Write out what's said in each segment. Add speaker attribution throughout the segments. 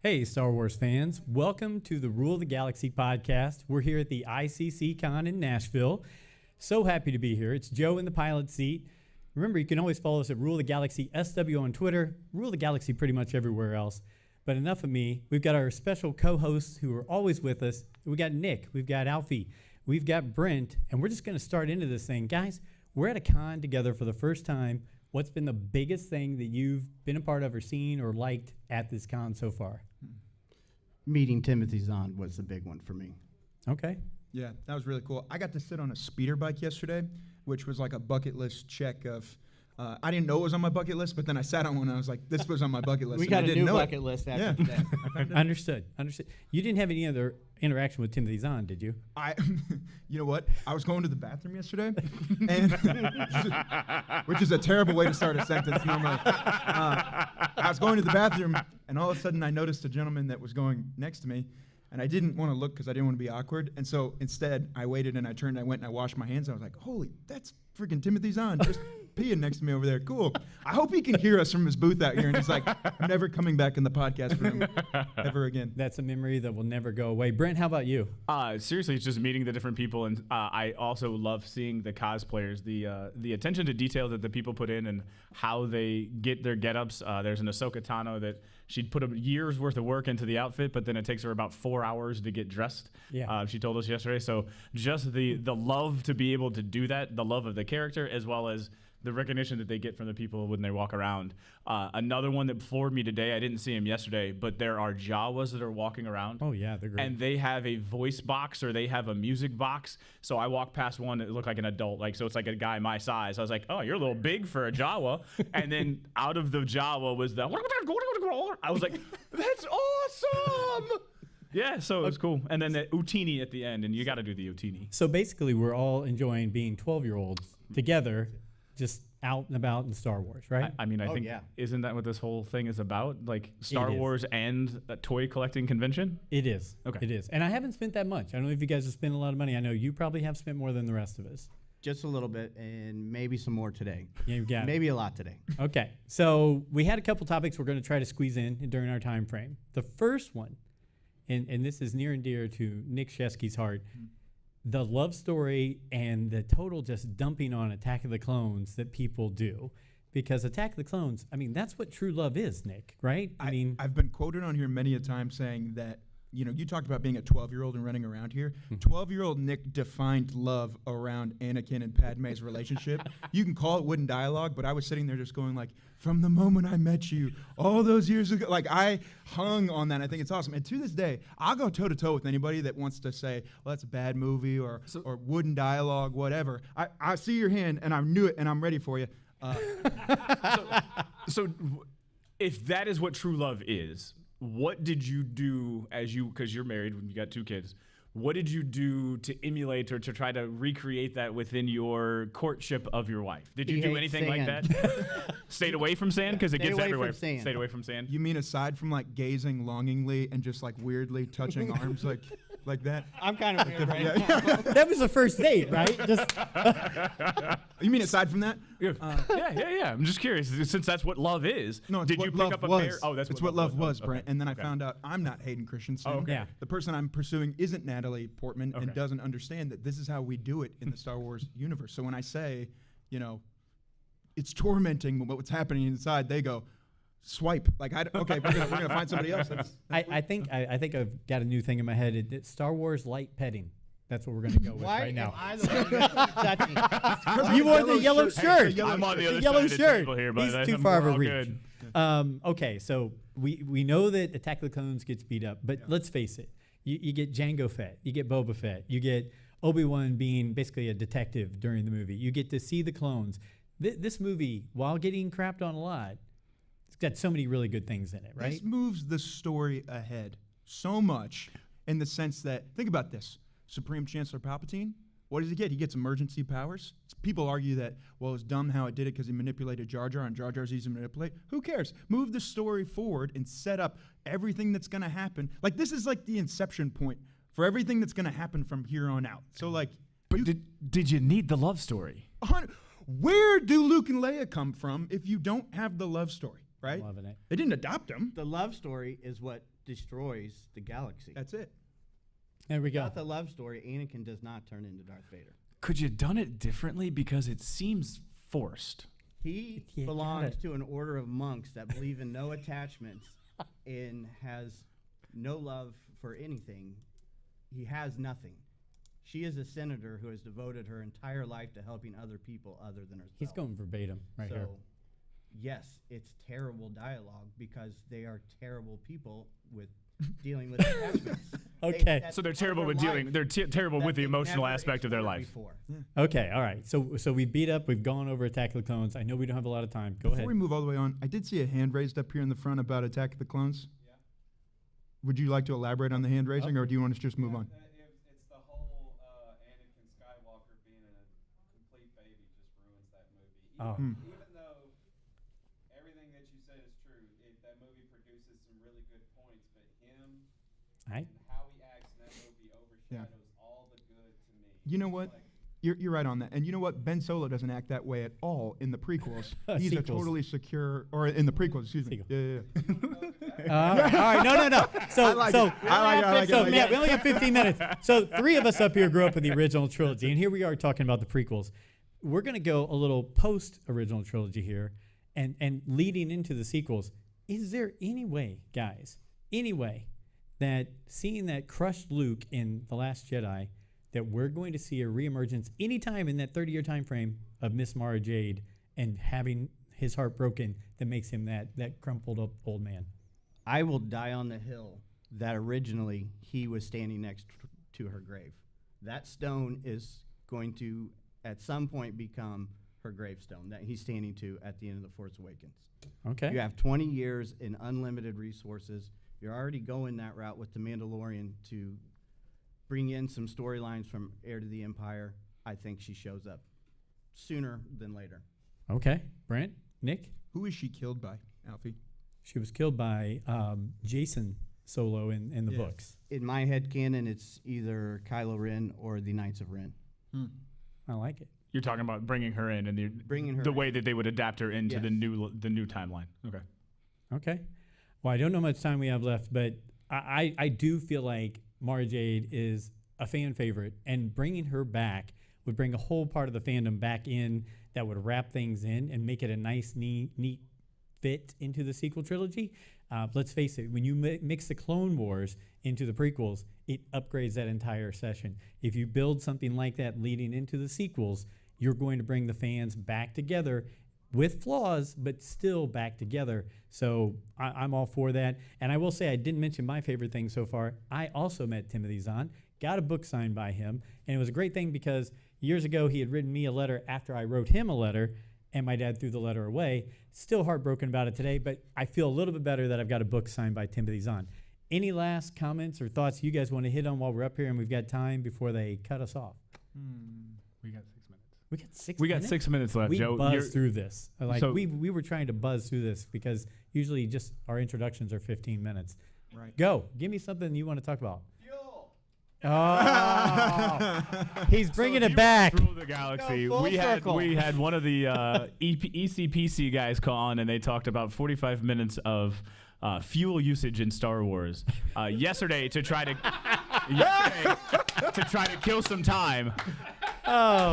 Speaker 1: Hey, Star Wars fans. Welcome to the Rule of the Galaxy podcast. We're here at the ICC-Con in Nashville. So happy to be here. It's Joe in the pilot seat. Remember, you can always follow us at Rule of the Galaxy SW on Twitter, Rule of the Galaxy pretty much everywhere else. But enough of me. We've got our special co-hosts who are always with us. We got Nick, we've got Alfie, we've got Brent, and we're just going to start into this thing. Guys, we're at a con together for the first time. What's been the biggest thing that you've been a part of or seen or liked at this con so far?
Speaker 2: Meeting Timothy Zahn was the big one for me.
Speaker 1: Okay.
Speaker 3: Yeah, that was really cool. I got to sit on a speeder bike yesterday, which was like a bucket list check of, I didn't know it was on my bucket list, but then I sat on one and I was like, this was on my bucket list.
Speaker 2: We got a new bucket list after today.
Speaker 1: Understood. You didn't have any other interaction with Timothy Zahn, did you?
Speaker 3: You know what? I was going to the bathroom yesterday, and which is a terrible way to start a sentence normally. I was going to the bathroom, and all of a sudden I noticed a gentleman that was going next to me, and I didn't want to look because I didn't want to be awkward. And so instead, I waited and I turned, I went and I washed my hands. And I was like, holy, that's freaking Timothy Zahn just peeing next to me over there. Cool. I hope he can hear us from his booth out here. And he's like, I'm never coming back in the podcast room ever again.
Speaker 1: That's a memory that will never go away. Brent, how about you?
Speaker 4: Seriously, it's just meeting the different people. And I also love seeing the cosplayers, the attention to detail that the people put in and how they get their get-ups. There's an Ahsoka Tano that she'd put a year's worth of work into the outfit, but then it takes her about 4 hours to get dressed.
Speaker 1: Yeah.
Speaker 4: She told us yesterday. So just the love to be able to do that, the love of the character, as well as the recognition that they get from the people when they walk around. Another one that floored me today, I didn't see him yesterday, but there are Jawas that are walking around.
Speaker 1: Oh, yeah, they're great.
Speaker 4: And they have a voice box or they have a music box. So I walked past one that looked like an adult, so it's like a guy my size. I was like, oh, you're a little big for a Jawa. And then out of the Jawa was the, I was like, that's awesome. Yeah, so it was cool. And then the Utini at the end, and you got to do the Utini.
Speaker 1: So basically, we're all enjoying being 12-year-olds together, just out and about in Star Wars, right?
Speaker 4: I mean, I think, isn't that what this whole thing is about? Like Star Wars and a toy collecting convention?
Speaker 1: It is.
Speaker 4: Okay.
Speaker 1: It is. And I haven't spent that much. I don't know if you guys have spent a lot of money. I know you probably have spent more than the rest of us.
Speaker 2: Just a little bit, and maybe some more today.
Speaker 1: Yeah, you got
Speaker 2: maybe a lot today.
Speaker 1: Okay. So we had a couple topics we're going to try to squeeze in during our time frame. The first one, and this is near and dear to Nick Shesky's heart, the love story and the total just dumping on Attack of the Clones that people do. Because Attack of the Clones, I mean, that's what true love is, Nick, right? I mean,
Speaker 3: I've been quoted on here many a time saying that, you talked about being a 12-year-old and running around here. 12-year-old Nick defined love around Anakin and Padme's relationship. You can call it wooden dialogue, but I was sitting there just going like, from the moment I met you, all those years ago, like I hung on that. I think it's awesome. And to this day, I'll go toe-to-toe with anybody that wants to say, well, that's a bad movie or wooden dialogue, whatever. I see your hand, and I knew it, and I'm ready for you.
Speaker 4: So if that is what true love is, what did you do because you're married when you got 2 kids, what did you do to emulate or to try to recreate that within your courtship of your wife? Did you do anything like that? Stayed away from sand because it gets everywhere. Stayed away from sand.
Speaker 3: You mean aside from like gazing longingly and just like weirdly touching arms like that?
Speaker 2: I'm kind of weird, right?
Speaker 3: Yeah.
Speaker 1: that was the first date, right? Just
Speaker 3: You mean aside from that?
Speaker 4: Yeah. I'm just curious since that's what love is.
Speaker 3: No, it's
Speaker 4: did
Speaker 3: what
Speaker 4: you pick
Speaker 3: love
Speaker 4: up a
Speaker 3: was.
Speaker 4: pair? Oh, that's
Speaker 3: what love was,
Speaker 4: Okay.
Speaker 3: Brent. And then I found out I'm not Hayden Christensen.
Speaker 4: Oh, okay.
Speaker 1: Yeah.
Speaker 3: The person I'm pursuing isn't Natalie Portman and doesn't understand that this is how we do it in the Star Wars universe. So when I say, it's tormenting what's happening inside, they go, swipe. Like, okay, we're gonna find somebody else.
Speaker 1: I think I've got a new thing in my head. It's Star Wars light petting. That's what we're going to go with right now. You wore the yellow shirt.
Speaker 4: I'm on the other
Speaker 1: yellow
Speaker 4: side
Speaker 1: shirt.
Speaker 4: Of the table here, but
Speaker 1: He's too far of a reach. Okay, so we know that Attack of the Clones gets beat up, but let's face it. You get Jango Fett, you get Boba Fett, you get Obi-Wan being basically a detective during the movie. You get to see the clones. This movie, while getting crapped on a lot, it's got so many really good things in it, right?
Speaker 3: This moves the story ahead so much in the sense that, think about this. Supreme Chancellor Palpatine, what does he get? He gets emergency powers. People argue that, well, it's dumb how it did it because he manipulated Jar Jar, and Jar Jar's easy to manipulate. Who cares? Move the story forward and set up everything that's going to happen. Like, this is like the inception point for everything that's going to happen from here on out. So, like...
Speaker 4: But did you need the love story?
Speaker 3: Where do Luke and Leia come from if you don't have the love story, right?
Speaker 1: Loving it.
Speaker 3: They didn't adopt them.
Speaker 2: The love story is what destroys the galaxy.
Speaker 3: That's it.
Speaker 1: There we go.
Speaker 2: Without the love story, Anakin does not turn into Darth Vader.
Speaker 4: Could you done it differently? Because it seems forced.
Speaker 2: He
Speaker 1: You
Speaker 2: belongs
Speaker 1: gotta-
Speaker 2: to an order of monks that believe in no attachments and has no love for anything. He has nothing. She is a senator who has devoted her entire life to helping other people other than herself.
Speaker 1: He's going verbatim right
Speaker 2: so,
Speaker 1: here.
Speaker 2: yes, it's terrible dialogue because they are terrible people with dealing with attachments.
Speaker 1: Okay.
Speaker 2: that's
Speaker 4: So they're
Speaker 2: part of
Speaker 4: terrible
Speaker 2: their
Speaker 4: with dealing.
Speaker 2: life
Speaker 4: They're terrible
Speaker 2: that
Speaker 4: with the
Speaker 2: they've
Speaker 4: emotional
Speaker 2: never
Speaker 4: aspect of their
Speaker 2: explored
Speaker 4: life.
Speaker 2: before.
Speaker 1: Okay, all right. So we beat up. We've gone over Attack of the Clones. I know we don't have a lot of time. Go
Speaker 3: Before
Speaker 1: ahead.
Speaker 3: we move all the way on, I did see a hand raised up here in the front about Attack of the Clones. Yeah. Would you like to elaborate on the hand raising, or do you want us to just move on?
Speaker 5: It's the whole Anakin Skywalker being a complete baby just ruins that movie.
Speaker 1: Oh.
Speaker 5: Even though everything that you said is true, that movie produces some really good points, but him
Speaker 1: I-
Speaker 5: and how he acts in that movie overshadows all the good to me.
Speaker 3: You know what?
Speaker 5: Like,
Speaker 3: You're right on that. And you know what? Ben Solo doesn't act that way at all in the prequels. He's a
Speaker 1: Sequels.
Speaker 3: totally secure, or in the prequels, excuse me.
Speaker 1: Sequel.
Speaker 3: Yeah.
Speaker 1: All right, no. So,
Speaker 3: I like
Speaker 1: so,
Speaker 3: it. I like it.
Speaker 1: yeah, we only have 15 minutes. So 3 of us up here grew up with the original trilogy, and here we are talking about the prequels. We're going to go a little post-original trilogy here, and leading into the sequels. Is there any way, guys, that seeing that crushed Luke in The Last Jedi, that we're going to see a reemergence anytime in that 30-year time frame of Miss Mara Jade and having his heart broken that makes him that crumpled up old man?
Speaker 2: I will die on the hill that originally he was standing next to her grave. That stone is going to, at some point, become her gravestone that he's standing to at the end of The Force Awakens.
Speaker 1: Okay.
Speaker 2: You have 20 years and unlimited resources. You're already going that route with The Mandalorian to bring in some storylines from Heir to the Empire. I think she shows up sooner than later.
Speaker 1: Okay. Brent? Nick?
Speaker 3: Who is she killed by, Alfie?
Speaker 1: She was killed by Jason Solo in the
Speaker 3: Yes.
Speaker 1: books.
Speaker 2: In my head canon, it's either Kylo Ren or the Knights of Ren.
Speaker 1: I like it.
Speaker 4: You're talking about bringing her in and
Speaker 2: Bringing her
Speaker 4: the
Speaker 2: in.
Speaker 4: way that they would adapt her into
Speaker 2: Yes.
Speaker 4: the new timeline. Okay.
Speaker 1: Okay. Well, I don't know how much time we have left, but I do feel like Mara Jade is a fan favorite, and bringing her back would bring a whole part of the fandom back in that would wrap things in and make it a nice, neat fit into the sequel trilogy. Let's face it, when you mix the Clone Wars into the prequels, it upgrades that entire session. If you build something like that leading into the sequels, you're going to bring the fans back together with flaws, but still back together. So I'm all for that. And I will say, I didn't mention my favorite thing so far. I also met Timothy Zahn, got a book signed by him, and it was a great thing because years ago he had written me a letter after I wrote him a letter, and my dad threw the letter away. Still heartbroken about it today, but I feel a little bit better that I've got a book signed by Timothy Zahn. Any last comments or thoughts you guys want to hit on while we're up here and we've got time before they cut us off?
Speaker 4: We got 6 minutes.
Speaker 1: We got 6
Speaker 4: We got
Speaker 1: minutes?
Speaker 4: 6 minutes left,
Speaker 1: We
Speaker 4: Joe.
Speaker 1: buzzed through this. Like
Speaker 4: so-
Speaker 1: we were trying to buzz through this because usually just our introductions are 15 minutes.
Speaker 3: Right.
Speaker 1: Go. Give me something you want to talk about.
Speaker 5: fuel.
Speaker 1: Oh, he's bringing
Speaker 4: So if
Speaker 1: it
Speaker 4: you
Speaker 1: back.
Speaker 4: went through the galaxy.
Speaker 2: Go full circle.
Speaker 4: We had one of the ECPC guys call on, and they talked about 45 minutes of fuel usage in Star Wars yesterday to try to kill some time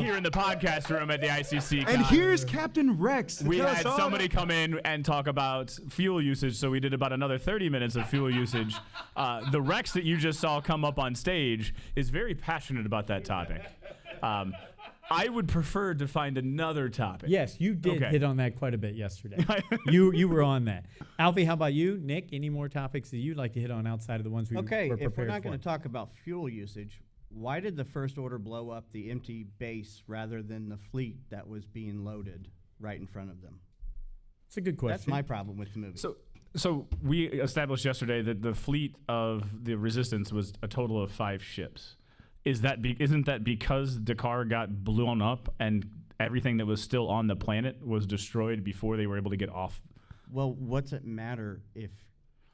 Speaker 4: here in the podcast room at the ICC.
Speaker 3: And
Speaker 4: Con.
Speaker 3: here's Captain Rex. to
Speaker 4: We
Speaker 3: tell us
Speaker 4: had
Speaker 3: all
Speaker 4: somebody come in and talk about fuel usage, so we did about another 30 minutes of fuel usage. The Rex that you just saw come up on stage is very passionate about that topic. I would prefer to find another topic.
Speaker 1: Yes, you did
Speaker 4: Okay.
Speaker 1: hit on that quite a bit yesterday. you were on that. Alfie, how about you? Nick, any more topics that you'd like to hit on outside of the ones we
Speaker 2: Okay,
Speaker 1: were
Speaker 2: if we're
Speaker 1: prepared
Speaker 2: not
Speaker 1: for?
Speaker 2: going to talk about fuel usage, why did the First Order blow up the empty base rather than the fleet that was being loaded right in front of them?
Speaker 1: It's a good question.
Speaker 2: That's my problem with the movie.
Speaker 4: So we established yesterday that the fleet of the Resistance was a total of 5 ships. Isn't that because Dakar got blown up and everything that was still on the planet was destroyed before they were able to get off?
Speaker 2: Well, what's it matter if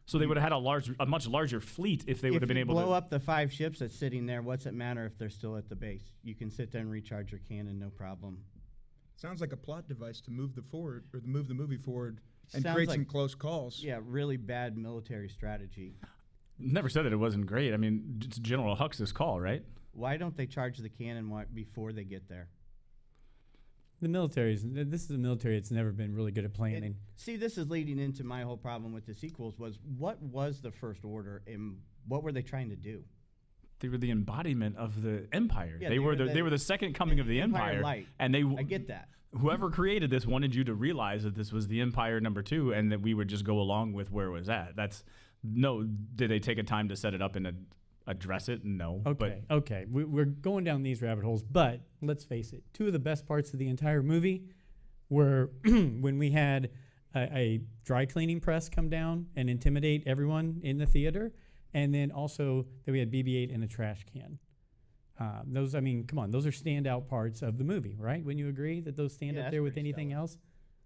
Speaker 4: So they would have had a much larger fleet if they would have been able
Speaker 2: blow
Speaker 4: to
Speaker 2: up the 5 ships that's sitting there? What's it matter if they're still at the base? You can sit there and recharge your cannon, no problem.
Speaker 3: Sounds like a plot device to move move the movie forward and
Speaker 2: Sounds
Speaker 3: create
Speaker 2: like-
Speaker 3: some close calls.
Speaker 2: Yeah, really bad military strategy.
Speaker 4: Never said that it wasn't great. I mean, it's General Hux's call, right?
Speaker 2: Why don't they charge the cannon before they get there?
Speaker 1: This is a military that's never been really good at planning.
Speaker 2: See, this is leading into my whole problem with the sequels was what was the First Order and what were they trying to do?
Speaker 4: They were the embodiment of the Empire.
Speaker 2: Yeah,
Speaker 4: they were the second coming of the Empire.
Speaker 2: Light.
Speaker 4: And
Speaker 2: I get that.
Speaker 4: Whoever created this wanted you to realize that this was the Empire #2 and that we would just go along with where it was at. Did they take a time to set it up and address it? No.
Speaker 1: Okay. We're going down these rabbit holes, but let's face it. Two of the best parts of the entire movie were when we had a dry cleaning press come down and intimidate everyone in the theater, and then also that we had BB-8 in a trash can. Those are standout parts of the movie, right? Wouldn't you agree that those stand up there with anything else?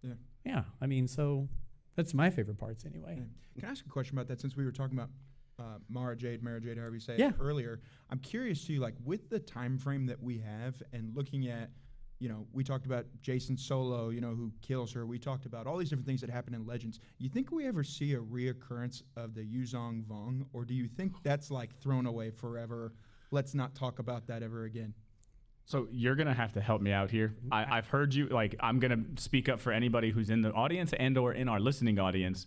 Speaker 3: Yeah.
Speaker 1: Yeah. I mean, so that's my favorite parts anyway.
Speaker 3: Yeah. Can I ask a question about that? Since we were talking about Mara Jade, however you say
Speaker 1: Yeah.
Speaker 3: it earlier, I'm curious too, like with the time frame that we have and looking at, we talked about Jason Solo, who kills her. We talked about all these different things that happen in Legends. You think we ever see a reoccurrence of the Yuzong Vong, or do you think that's like thrown away forever? Let's not talk about that ever again.
Speaker 4: So you're going to have to help me out here. I've heard you, I'm going to speak up for anybody who's in the audience and or in our listening audience.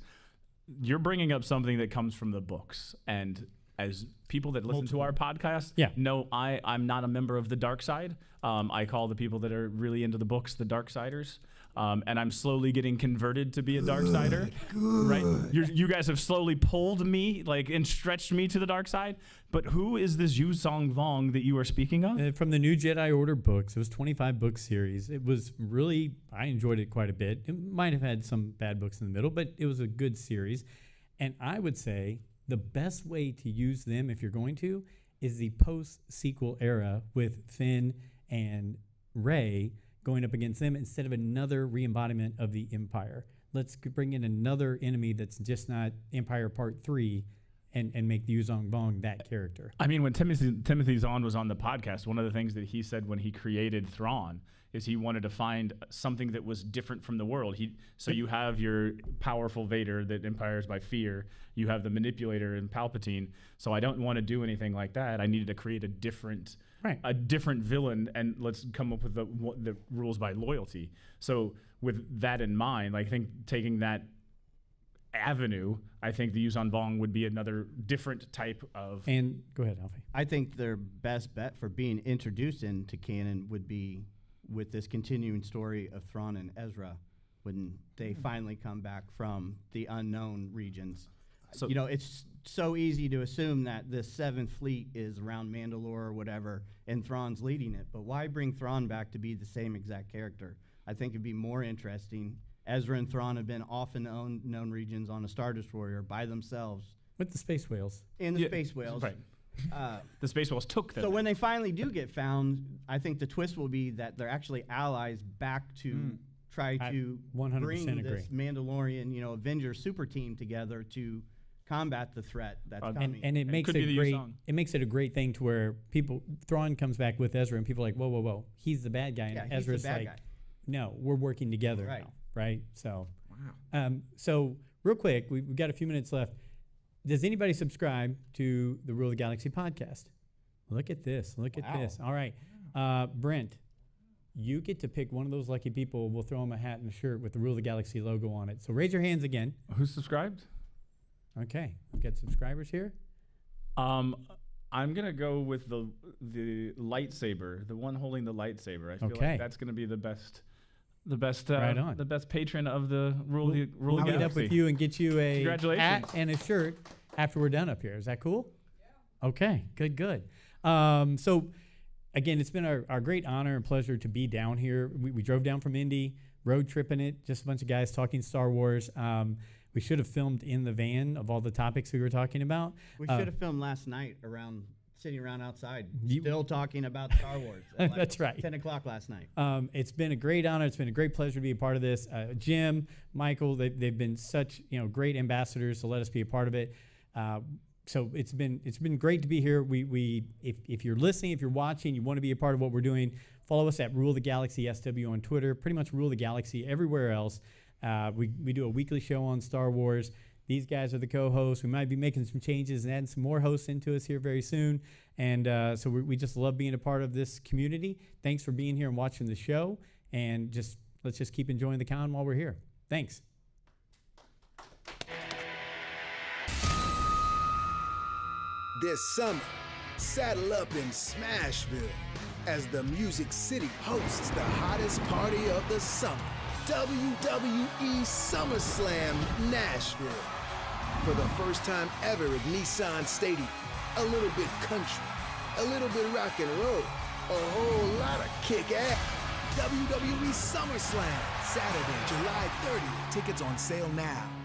Speaker 4: You're bringing up something that comes from the books. And as people that listen to our podcast know, I'm not a member of the dark side. I call the people that are really into the books the dark siders. And I'm slowly getting converted to be a dark sider. Right? You guys have slowly pulled me and stretched me to the dark side. But who is this Yuzong Vong that you are speaking of?
Speaker 1: From the New Jedi Order books. It was 25 book series. It was really, I enjoyed it quite a bit. It might have had some bad books in the middle, but it was a good series. And I would say the best way to use them, if you're going to, is the post-sequel era with Finn and Rey going up against them instead of another re-embodiment of the Empire. Let's bring in another enemy that's just not Empire Part 3 and make the Yuzong Vong that character.
Speaker 4: I mean, when Timothy Zahn was on the podcast, one of the things that he said when he created Thrawn is he wanted to find something that was different from the world. So you have your powerful Vader that empowers by fear. You have the manipulator in Palpatine. So I don't want to do anything like that. I needed to create a different villain, and let's come up with the rules by loyalty. So with that in mind, I think taking that avenue, I think the Yuzong Vong would be another different type of.
Speaker 1: And go ahead, Alfie.
Speaker 2: I think their best bet for being introduced into canon would be with this continuing story of Thrawn and Ezra when they finally come back from the unknown regions. So, it's so easy to assume that this 7th Fleet is around Mandalore or whatever, and Thrawn's leading it. But why bring Thrawn back to be the same exact character? I think it'd be more interesting. Ezra and Thrawn have been off in unknown regions on a Star Destroyer by themselves.
Speaker 1: With the space whales.
Speaker 2: In the space whales.
Speaker 4: Right. The space whales took them.
Speaker 2: So when they finally do get found, I think the twist will be that they're actually allies back to try to
Speaker 1: 100%
Speaker 2: bring
Speaker 1: agree.
Speaker 2: this Mandalorian, Avengers super team together to combat the threat that's coming.
Speaker 1: And it makes it a great thing to where Thrawn comes back with Ezra and people are like, whoa, he's the bad guy. And Ezra's like, no, we're working together now, right? So, so real quick, we've got a few minutes left. Does anybody subscribe to the Rule of the Galaxy podcast? Look at this. All right. Brent, you get to pick one of those lucky people. We'll throw them a hat and a shirt with the Rule of the Galaxy logo on it. So raise your hands again.
Speaker 4: Who's subscribed?
Speaker 1: Okay. We've got subscribers here.
Speaker 4: I'm going to go with the lightsaber, the one holding the lightsaber. I feel like that's going to be the best the best patron of the Rule of the Galaxy.
Speaker 1: We'll meet up with you and get you a
Speaker 4: Congratulations.
Speaker 1: hat and a shirt after we're done up here. Is that cool? Yeah. Okay, good. So, again, it's been our great honor and pleasure to be down here. We drove down from Indy, road tripping it, just a bunch of guys talking Star Wars. We should have filmed in the van of all the topics we were talking about.
Speaker 2: We should have filmed last night sitting around outside, still talking about Star Wars. At
Speaker 1: That's right.
Speaker 2: 10 o'clock last night.
Speaker 1: It's been a great honor. It's been a great pleasure to be a part of this. Jim, Michael, they've been such great ambassadors to let us be a part of it. So it's been great to be here. If you're listening, if you're watching, you want to be a part of what we're doing, follow us at Rule of the Galaxy SW on Twitter. Pretty much Rule of the Galaxy everywhere else. We do a weekly show on Star Wars. These guys are the co-hosts. We might be making some changes and adding some more hosts into us here very soon. And so we just love being a part of this community. Thanks for being here and watching the show. And let's just keep enjoying the con while we're here. Thanks.
Speaker 6: This summer, saddle up in Smashville as the Music City hosts the hottest party of the summer, WWE SummerSlam Nashville. For the first time ever at Nissan Stadium, a little bit country, a little bit rock and roll, a whole lot of kick-ass. WWE SummerSlam, Saturday, July 30th. Tickets on sale now.